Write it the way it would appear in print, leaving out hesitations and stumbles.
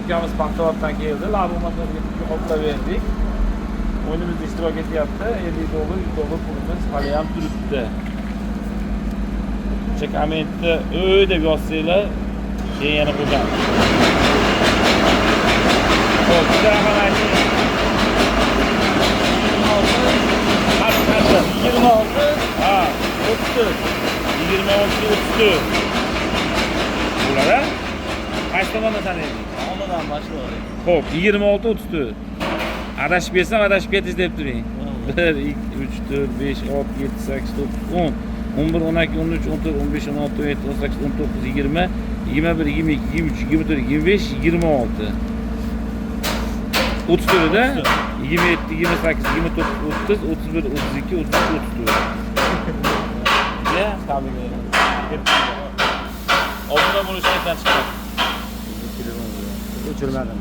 ukamiz Paxtavoddan keldi. Labomatlarga qoplaverdik. O'yinimizda ishtirok etyapti. 50 dollar, 100 dollar pulimiz hali ham turibdi. O'sha kommentni "O'y" deb yozsanglar, keyin yana qo'shamiz. Xo'p, bitta raqam ayting. 26, ha, 34. 26, 34. Bo'ladi? Qaysi tomondan tanlaysiz? Onadan boshlaydi. Xo'p, 26, 34. Adashib ketsam, adashib ketish deb turing. 1, 2, 3, 4, 5, 6, 7, 8, 9, 10. 11, 12, 13, 14, 15, 16, 17, 18, 19, 20, 21, 22, 23, 24, 25, 26. 34 da 27, 28, 29, 30, 31, 32, 33, 34. Ya, tabii. Obuna bo'lishni aytgan chiqadi. O'chirmadim.